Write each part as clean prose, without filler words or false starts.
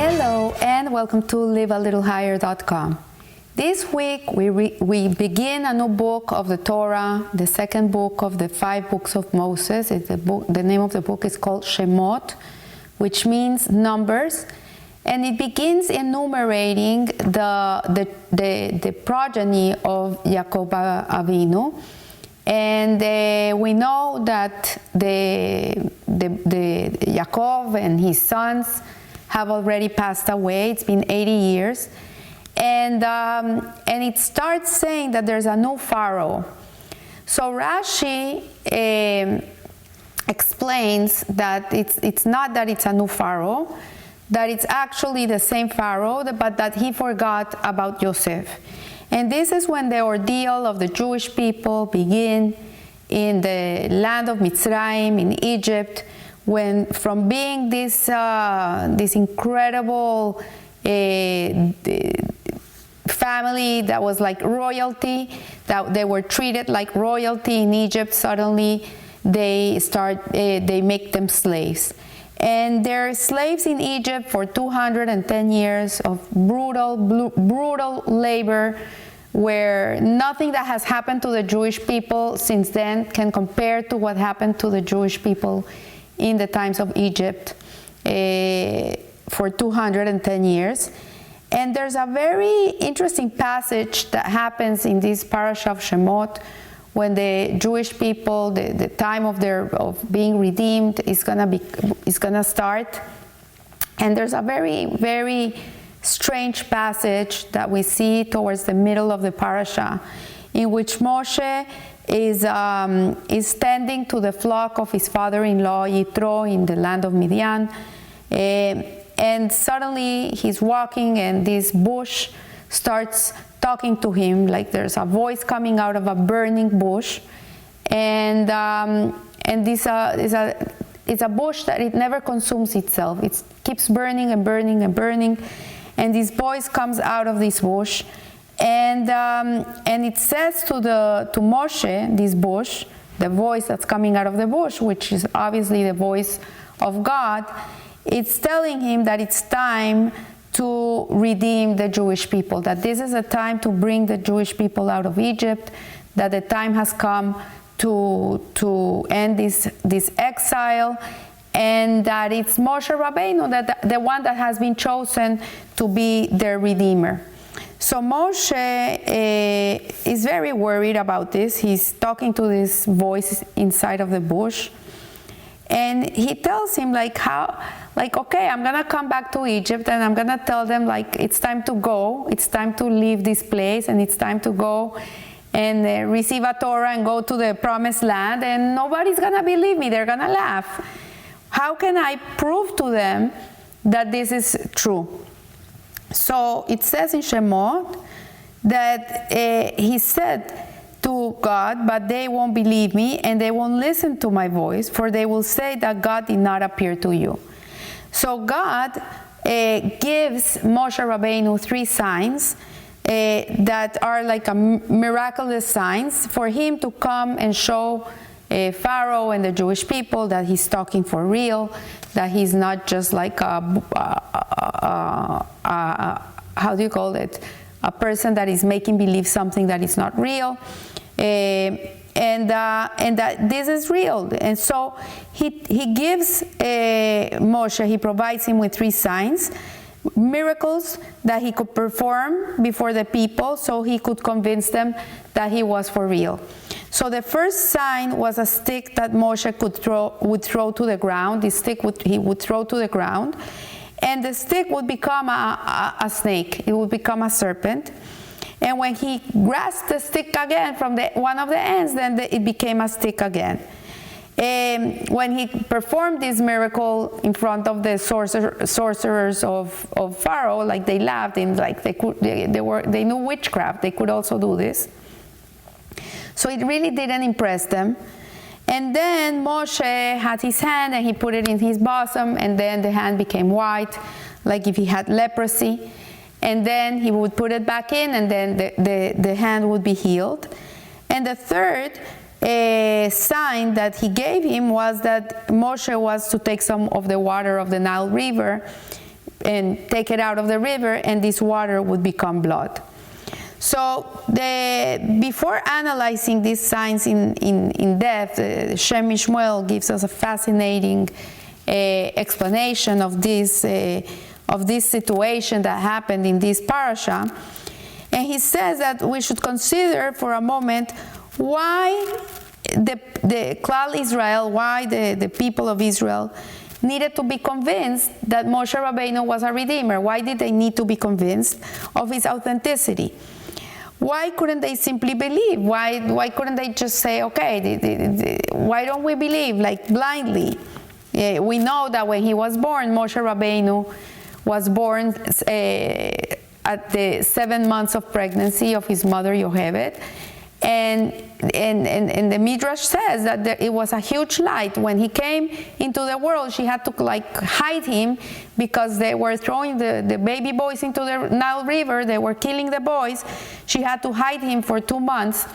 Hello and welcome to livealittlehigher.com. This week we begin a new book of the Torah, the second book of the 5 books of Moses. The name of the book is called Shemot, which means numbers, and it begins enumerating the progeny of Yaakov Avinu. And we know that the Yaakov and his sons have already passed away. It's been 80 years. And it starts saying that there's a new Pharaoh. So Rashi explains that it's not that it's a new Pharaoh, that it's actually the same Pharaoh, but that he forgot about Yosef. And this is when the ordeal of the Jewish people begin in the land of Mitzrayim, in Egypt, when from being this incredible family that was like royalty, that they were treated like royalty in Egypt, suddenly they make them slaves. And they're slaves in Egypt for 210 years of brutal labor, where nothing that has happened to the Jewish people since then can compare to what happened to the Jewish people in the times of Egypt for 210 years. And there's a very interesting passage that happens in this parasha of Shemot, when the Jewish people, the time of being redeemed is gonna start. And there's a very, very strange passage that we see towards the middle of the parasha, in which Moshe is tending to the flock of his father-in-law Yitro in the land of Midian, and suddenly he's walking, and this bush starts talking to him, like there's a voice coming out of a burning bush, and this it's a bush that it never consumes itself. It keeps burning and burning and burning, and this voice comes out of this bush, and it says to Moshe, this bush, the voice that's coming out of the bush, which is obviously the voice of God, it's telling him that it's time to redeem the Jewish people, that this is a time to bring the Jewish people out of Egypt, that the time has come to end this exile, and that it's Moshe Rabbeinu, that the one that has been chosen to be their redeemer. So Moshe is very worried about this. He's talking to this voice inside of the bush, and he tells him okay, I'm gonna come back to Egypt, and I'm gonna tell them it's time to go, it's time to leave this place, and it's time to go and receive a Torah and go to the promised land, and nobody's gonna believe me, they're gonna laugh. How can I prove to them that this is true? So it says in Shemot that he said to God, but they won't believe me and they won't listen to my voice, for they will say that God did not appear to you. So God gives Moshe Rabbeinu 3 signs that are like a miraculous signs for him to come and show Pharaoh and the Jewish people that he's talking for real, that he's not just like how do you call it? A person that is making believe something that is not real, and that this is real. And so he gives Moshe, he provides him with 3 signs, miracles that he could perform before the people, so he could convince them that he was for real. So the first sign was a stick that Moshe would throw to the ground. This stick he would throw to the ground, and the stick would become a snake. It would become a serpent. And when he grasped the stick again from one of the ends, then it became a stick again. When he performed this miracle in front of the sorcerers of Pharaoh, they laughed, and they knew witchcraft. They could also do this. So it really didn't impress them. And then Moshe had his hand and he put it in his bosom, and then the hand became white, like if he had leprosy. And then he would put it back in, and then the hand would be healed. And the third sign that he gave him was that Moshe was to take some of the water of the Nile River take it out of the river, and this water would become blood. So before analyzing these signs in depth, Shem Mishmuel gives us a fascinating explanation of this situation that happened in this parasha. And he says that we should consider for a moment why the Klal Israel, why the people of Israel needed to be convinced that Moshe Rabbeinu was a redeemer. Why did they need to be convinced of his authenticity? Why couldn't they simply believe? Why couldn't they just say, okay, why don't we believe, like blindly? We know that when he was born, Moshe Rabbeinu was born at the 7 months of pregnancy of his mother Yocheved, and the Midrash says that it was a huge light. When he came into the world, she had to hide him because they were throwing the baby boys into the Nile River. They were killing the boys. She had to hide him for 2 months,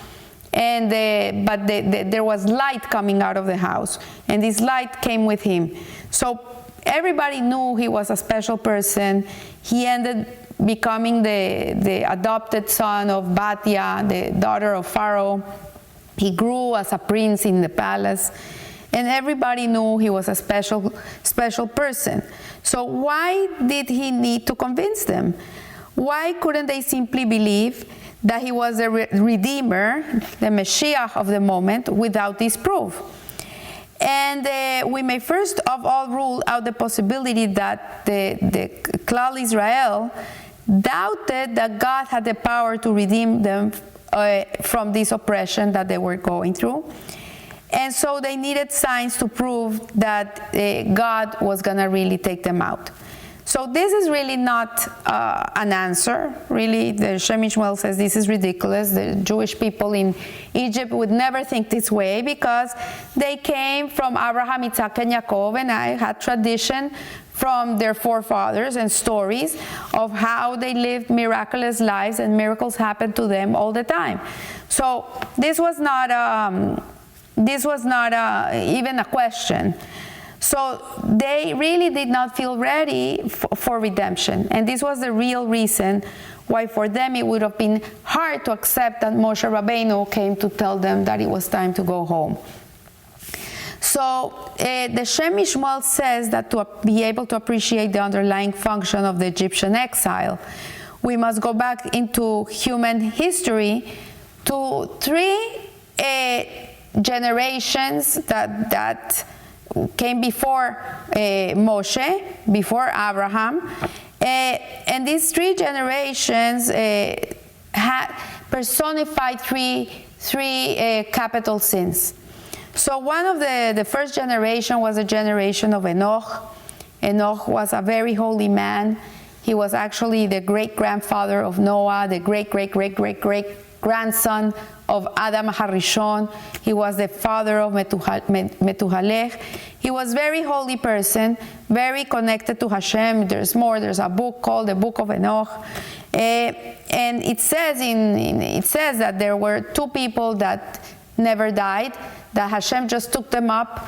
but there was light coming out of the house, and this light came with him. So everybody knew he was a special person. He ended becoming the adopted son of Batia, the daughter of Pharaoh. He grew as a prince in the palace, and everybody knew he was a special person. So why did he need to convince them? Why couldn't they simply believe that he was the Redeemer, the Mashiach of the moment, without this proof? And we may first of all rule out the possibility that the Klal Israel doubted that God had the power to redeem them from this oppression that they were going through. And so they needed signs to prove that God was going to really take them out. So this is really not an answer. Really, the Shem Mishmuel says this is ridiculous. The Jewish people in Egypt would never think this way because they came from Abraham, Isaac, and Yaakov, and I had tradition from their forefathers and stories of how they lived miraculous lives and miracles happened to them all the time. So this was not even a question. So they really did not feel ready for redemption. And this was the real reason why for them it would have been hard to accept that Moshe Rabbeinu came to tell them that it was time to go home. So the Shem Mishmuel says that to be able to appreciate the underlying function of the Egyptian exile, we must go back into human history to 3 generations that came before Moshe, before Abraham, and these 3 generations had personified three capital sins. So one of the first generation was a generation of Enoch. Enoch was a very holy man. He was actually the great-grandfather of Noah, the great-great-great-great-grandson of Adam HaRishon. He was the father of Metuhalech. He was a very holy person, very connected to Hashem. There's more. There's a book called the Book of Enoch. And it says that there were 2 people that never died, that Hashem just took them up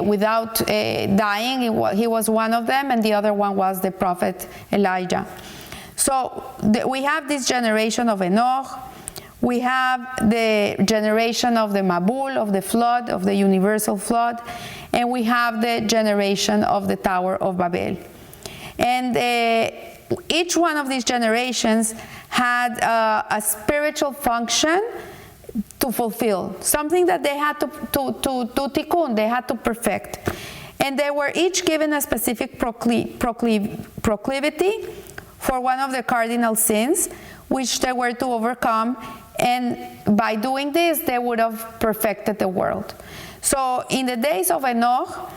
without dying. He was one of them, and the other one was the prophet Elijah. So we have this generation of Enoch. We have the generation of the Mabul, of the flood, of the universal flood, and we have the generation of the Tower of Babel. And each one of these generations had a spiritual function to fulfill, something that they had to tikkun, they had to perfect. And they were each given a specific proclivity for one of the cardinal sins, which they were to overcome, and by doing this, they would have perfected the world. So in the days of Enoch,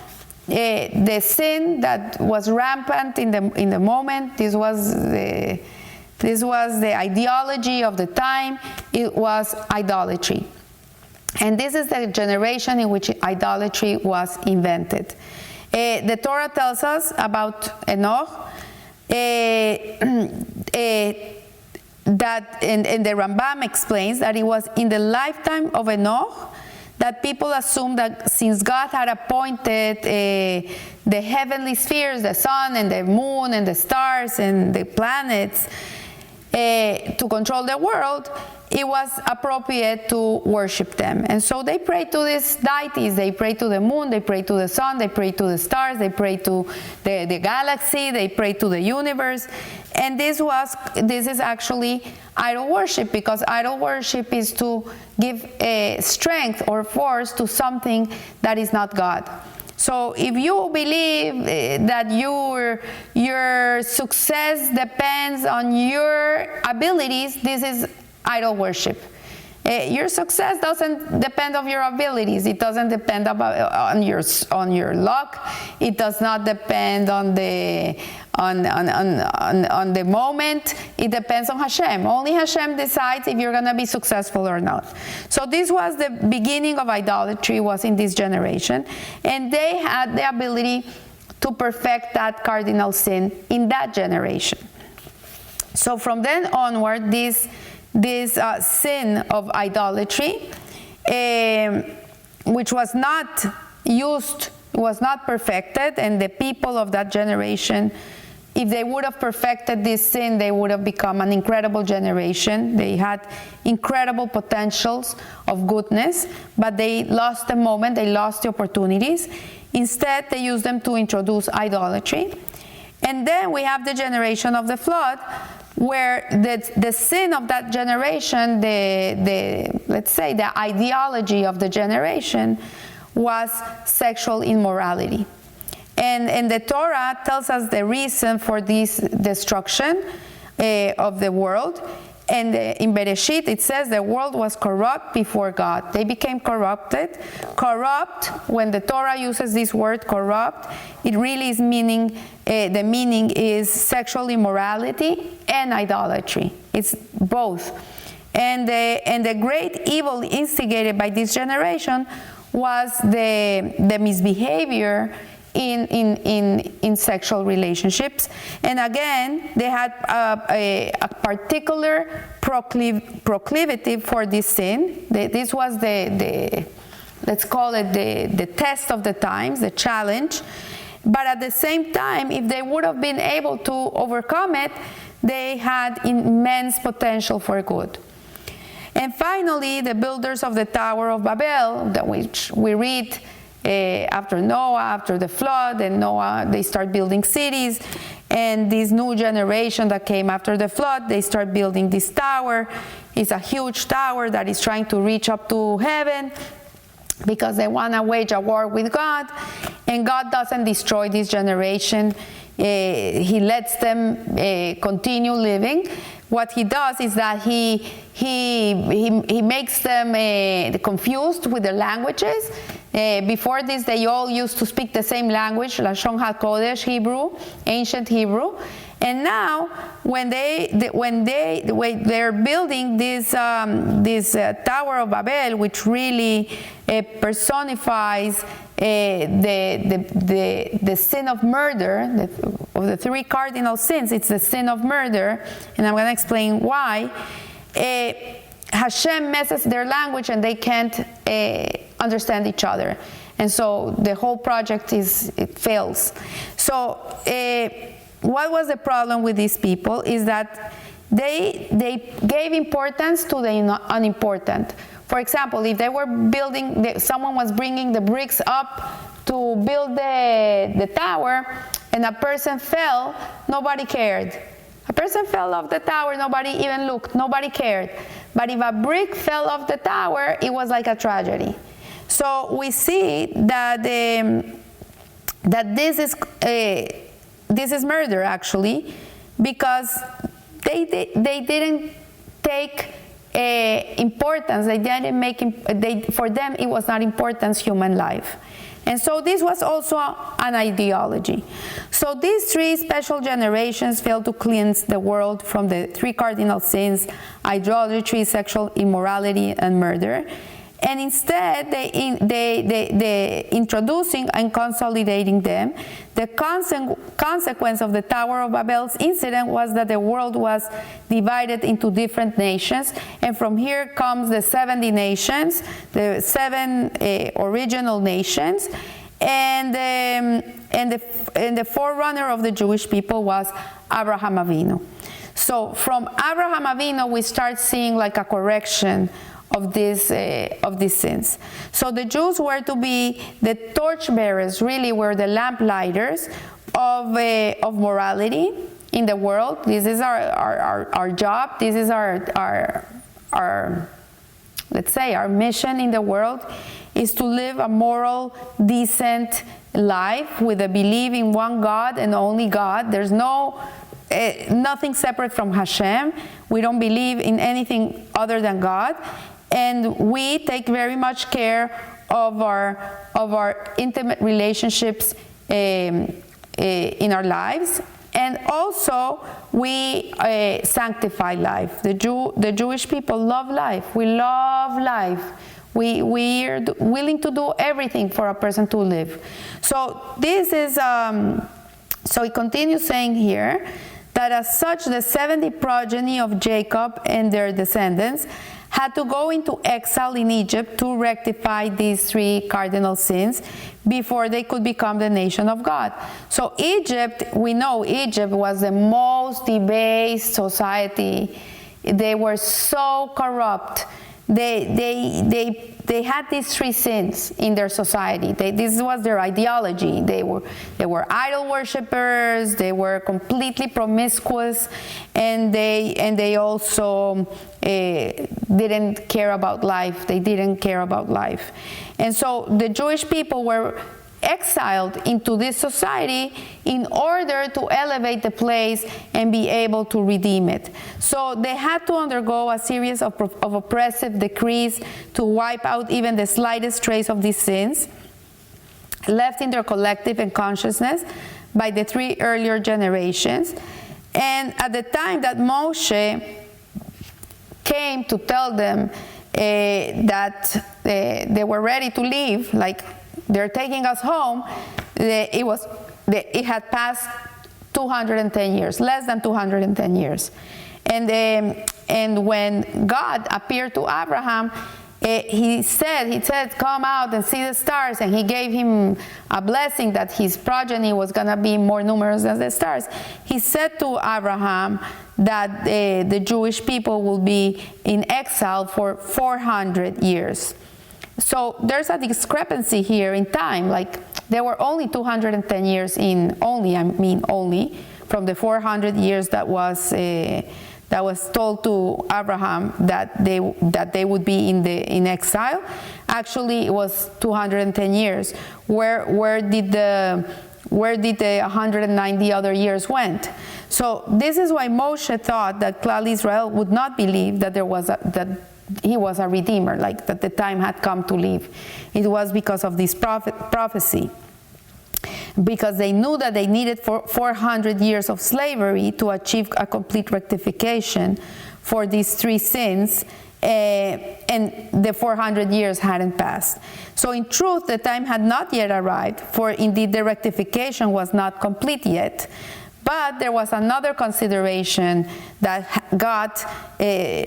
the sin that was rampant in the moment, this was the ideology of the time. It was idolatry. And this is the generation in which idolatry was invented. The Torah tells us about Enoch that, and the Rambam explains that it was in the lifetime of Enoch that people assumed that since God had appointed the heavenly spheres, the sun and the moon and the stars and the planets, to control the world, it was appropriate to worship them. And so they prayed to these deities. They prayed to the moon, they prayed to the sun, they prayed to the stars, they prayed to the galaxy, they prayed to the universe. And this is actually idol worship, because idol worship is to give strength or force to something that is not God. So if you believe that your success depends on your abilities, this is idol worship. Your success doesn't depend on your abilities. It doesn't depend on your luck. It does not depend on the moment. It depends on Hashem. Only Hashem decides if you're going to be successful or not. So this was the beginning of idolatry, was in this generation, and they had the ability to perfect that cardinal sin in that generation. So from then onward, this sin of idolatry, which was not used, was not perfected, and the people of that generation, if they would have perfected this sin, they would have become an incredible generation. They had incredible potentials of goodness, but they lost the moment, they lost the opportunities. Instead, they used them to introduce idolatry. And then we have the generation of the flood, where the sin of that generation, let's say the ideology of the generation, was sexual immorality. And the Torah tells us the reason for this destruction of the world. And in Bereshit, it says the world was corrupt before God. They became corrupted. Corrupt, when the Torah uses this word corrupt, it really is meaning, the meaning is sexual immorality and idolatry. It's both. And the great evil instigated by this generation was the misbehavior in sexual relationships. And again, they had a particular proclivity for this sin. This was let's call it the test of the times, the challenge. But at the same time, if they would have been able to overcome it, they had immense potential for good. And finally, the builders of the Tower of Babel, which we read after Noah, after the flood, and Noah, they start building cities. And this new generation that came after the flood, they start building this tower. It's a huge tower that is trying to reach up to heaven, because they want to wage a war with God. And God doesn't destroy this generation. He lets them continue living. What he does is that he makes them confused with their languages. Before this, they all used to speak the same language, Lashon HaKodesh, Hebrew, ancient Hebrew. And now, when they're building this Tower of Babel, which really personifies the sin of murder, of the three cardinal sins, it's the sin of murder, and I'm going to explain why. Hashem messes their language, and they can't understand each other, and so the whole project fails. So what was the problem with these people is that they gave importance to the unimportant. For example, if they were building, someone was bringing the bricks up to build the tower, and a person fell, nobody cared. A person fell off the tower, nobody even looked, nobody cared. But if a brick fell off the tower, it was like a tragedy. So we see that this is murder, actually, because they didn't take importance. They didn't make for them it was not importance human life. And so this was also an ideology. So these three special generations failed to cleanse the world from the three cardinal sins: idolatry, sexual immorality, and murder. And instead, they introducing and consolidating them. The consequence of the Tower of Babel's incident was that the world was divided into different nations, and from here comes the 70 nations, the 7 original nations, and the forerunner of the Jewish people was Abraham Avinu. So from Abraham Avinu, we start seeing like a correction of these sins. So the Jews were to be the torchbearers, really were the lamplighters of morality in the world. This is our job. This is our let's say our mission in the world, is to live a moral, decent life with a belief in one God and only God. There's nothing separate from Hashem. We don't believe in anything other than God. And we take very much care of our intimate relationships in our lives, and also we sanctify life. The Jewish people love life. We love life. We are willing to do everything for a person to live. So this is so he continues saying here that as such the 70 progeny of Jacob and their descendants had to go into exile in Egypt to rectify these 3 cardinal sins before they could become the nation of God. So Egypt, we know Egypt was the most debased society. They were so corrupt. They had these 3 sins in their society. This was their ideology. They were idol worshippers. They were completely promiscuous, and they also didn't care about life. They didn't care about life, and so the Jewish people were exiled into this society in order to elevate the place and be able to redeem it. So they had to undergo a series of oppressive decrees to wipe out even the slightest trace of these sins left in their collective unconsciousness by the 3 earlier generations. And at the time that Moshe came to tell them that they were ready to leave, like they're taking us home, it had passed 210 years, less than 210 years. And when God appeared to Abraham, he said, come out and see the stars, and he gave him a blessing that his progeny was going to be more numerous than the stars. He said to Abraham that the Jewish people will be in exile for 400 years. So there's a discrepancy here in time. Like there were only 210 years only from the 400 years that was told to Abraham that they would be in exile. Actually, it was 210 years. Where did the 190 other years went? So this is why Moshe thought that Klal Israel would not believe that he was a redeemer, like that the time had come to leave. It was because of this prophecy. Because they knew that they needed 400 years of slavery to achieve a complete rectification for these 3 sins, and the 400 years hadn't passed. So in truth, the time had not yet arrived, for indeed the rectification was not complete yet. But there was another consideration that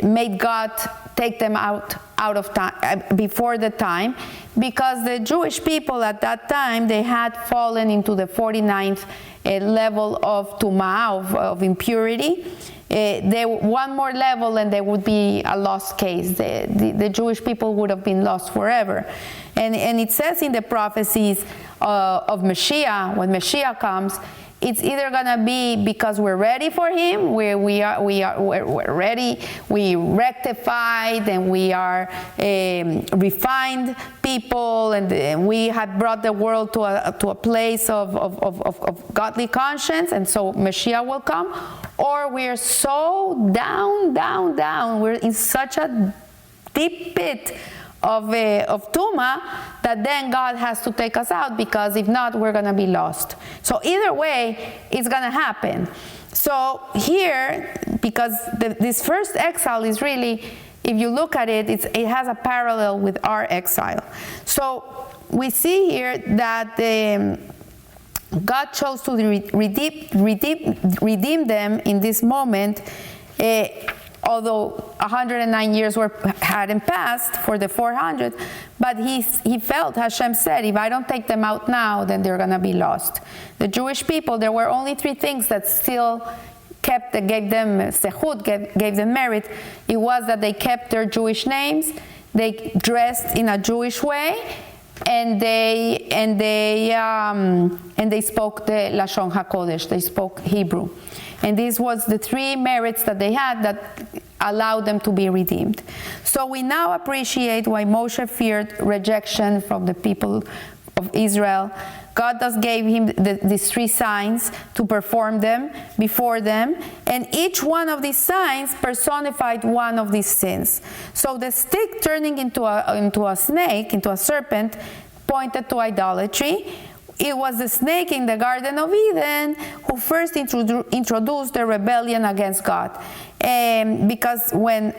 made God take them out of time, before the time, because the Jewish people at that time, they had fallen into the 49th level of tumah, of impurity. One more level and they would be a lost case. The Jewish people would have been lost forever. And it says in the prophecies of Mashiach, when Mashiach comes, it's either gonna be because we're ready for him, we're ready, we rectified, and we are refined people, and we have brought the world to a place of godly conscience, and so Mashiach will come, or we're so down, we're in such a deep pit of Tuma, that then God has to take us out, because if not, we're going to be lost. So either way, it's going to happen. So here, because this first exile is really if you look at it, it has a parallel with our exile. So we see here that God chose to redeem them in this moment, although 109 years hadn't passed for the 400, but he felt, Hashem said, if I don't take them out now, then they're going to be lost. The Jewish people, there were only 3 things that still gave them sechut, gave them merit. It was that they kept their Jewish names, they dressed in a Jewish way, and they spoke the Lashon HaKodesh, they spoke Hebrew. And this was the 3 merits that they had that allowed them to be redeemed. So we now appreciate why Moshe feared rejection from the people of Israel. God thus gave him these 3 signs to perform them before them, and each one of these signs personified one of these sins. So the stick turning into a snake, into a serpent, pointed to idolatry. It was the snake in the Garden of Eden who first introduced the rebellion against God. Because when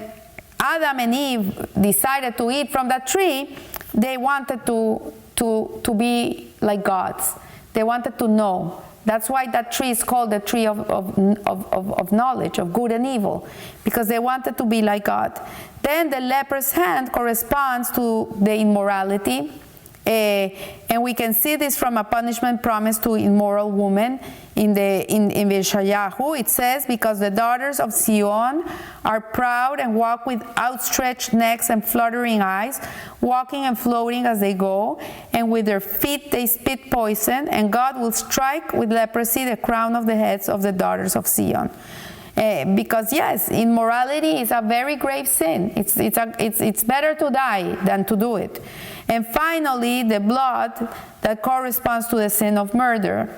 Adam and Eve decided to eat from that tree, they wanted to be like gods. They wanted to know. That's why that tree is called the tree of knowledge, of good and evil, because they wanted to be like God. Then the leper's hand corresponds to the immorality. And we can see this from a punishment promised to immoral women in Yeshayahu. It says, because the daughters of Zion are proud and walk with outstretched necks and fluttering eyes, walking and floating as they go, and with their feet they spit poison, and God will strike with leprosy the crown of the heads of the daughters of Zion. Because yes, immorality is a very grave sin. It's better to die than to do it. And finally, the blood that corresponds to the sin of murder.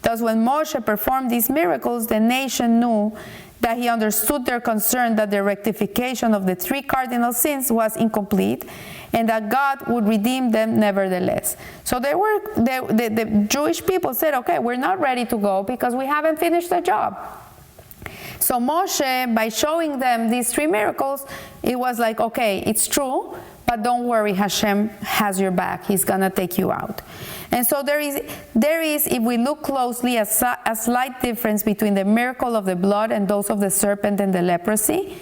Thus, when Moshe performed these miracles, the nation knew that he understood their concern that the rectification of the 3 cardinal sins was incomplete, and that God would redeem them nevertheless. So the Jewish people said, okay, we're not ready to go because we haven't finished the job. So Moshe, by showing them these 3 miracles, it was like, okay, it's true, but don't worry, Hashem has your back. He's going to take you out. And so there is, if we look closely, a slight difference between the miracle of the blood and those of the serpent and the leprosy.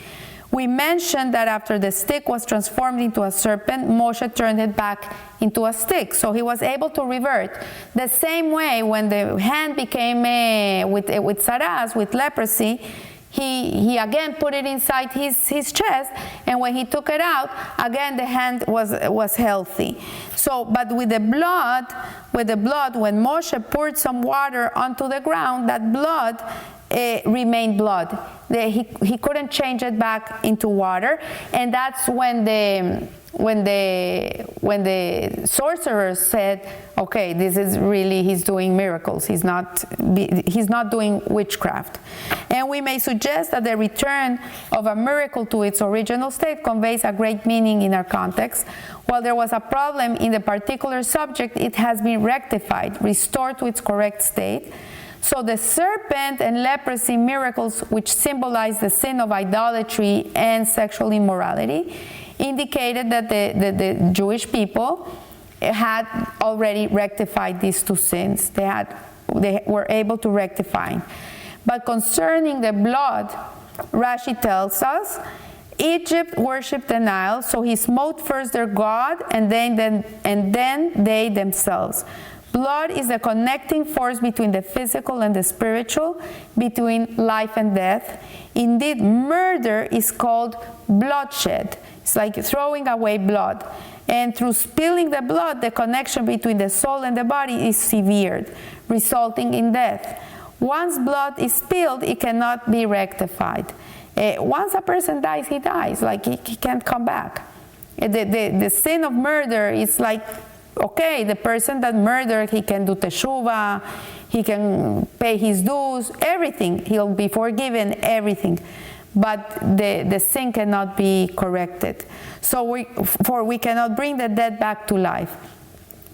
We mentioned that after the stick was transformed into a serpent, Moshe turned it back into a stick. So he was able to revert. The same way when the hand became with saras, with leprosy, he again put it inside his chest, and when he took it out, again the hand was healthy. So, but with the blood, when Moshe poured some water onto the ground, that blood remained blood. He couldn't change it back into water, and that's when the sorcerers said, okay, this is really, he's doing miracles. He's not doing witchcraft. And we may suggest that the return of a miracle to its original state conveys a great meaning in our context. While there was a problem in the particular subject, it has been rectified, restored to its correct state. So the serpent and leprosy miracles, which symbolize the sin of idolatry and sexual immorality, indicated that the Jewish people had already rectified these 2 sins. They were able to rectify. But concerning the blood, Rashi tells us, Egypt worshipped the Nile, so he smote first their god, and then they themselves. Blood is the connecting force between the physical and the spiritual, between life and death. Indeed, murder is called bloodshed. It's like throwing away blood. And through spilling the blood, the connection between the soul and the body is severed, resulting in death. Once blood is spilled, it cannot be rectified. Once a person dies, he dies. Like he can't come back. The sin of murder is like, okay, the person that murdered, he can do teshuvah, he can pay his dues, everything. He'll be forgiven, everything. But the sin cannot be corrected. So we cannot bring the dead back to life.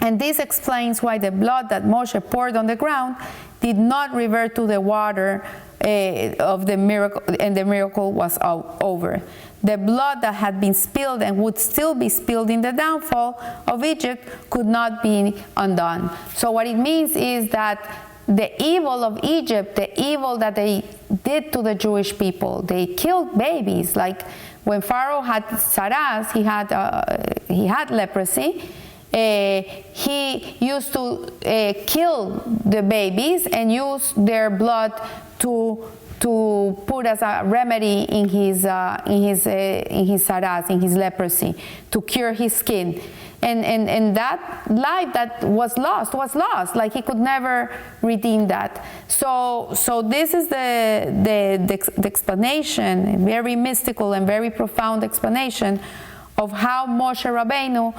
And this explains why the blood that Moshe poured on the ground did not revert to the water of the miracle, and the miracle was over. The blood that had been spilled and would still be spilled in the downfall of Egypt could not be undone. So what it means is that the evil of Egypt, the evil that they did to the Jewish people, they killed babies. Like when Pharaoh had saras, he had leprosy. He used to kill the babies and use their blood to put as a remedy in his saras, in his leprosy, to cure his skin. And that life that was lost. Like he could never redeem that. So this is the explanation, very mystical and very profound explanation of how Moshe Rabbeinu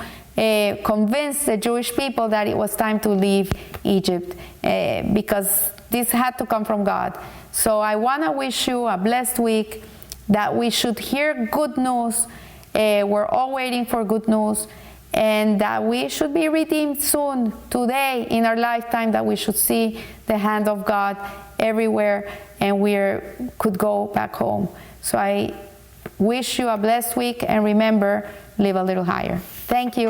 convinced the Jewish people that it was time to leave Egypt, because this had to come from God. So I want to wish you a blessed week, that we should hear good news. We're all waiting for good news, and that we should be redeemed soon, today, in our lifetime, that we should see the hand of God everywhere, and we could go back home. So I wish you a blessed week, and remember, live a little higher. Thank you.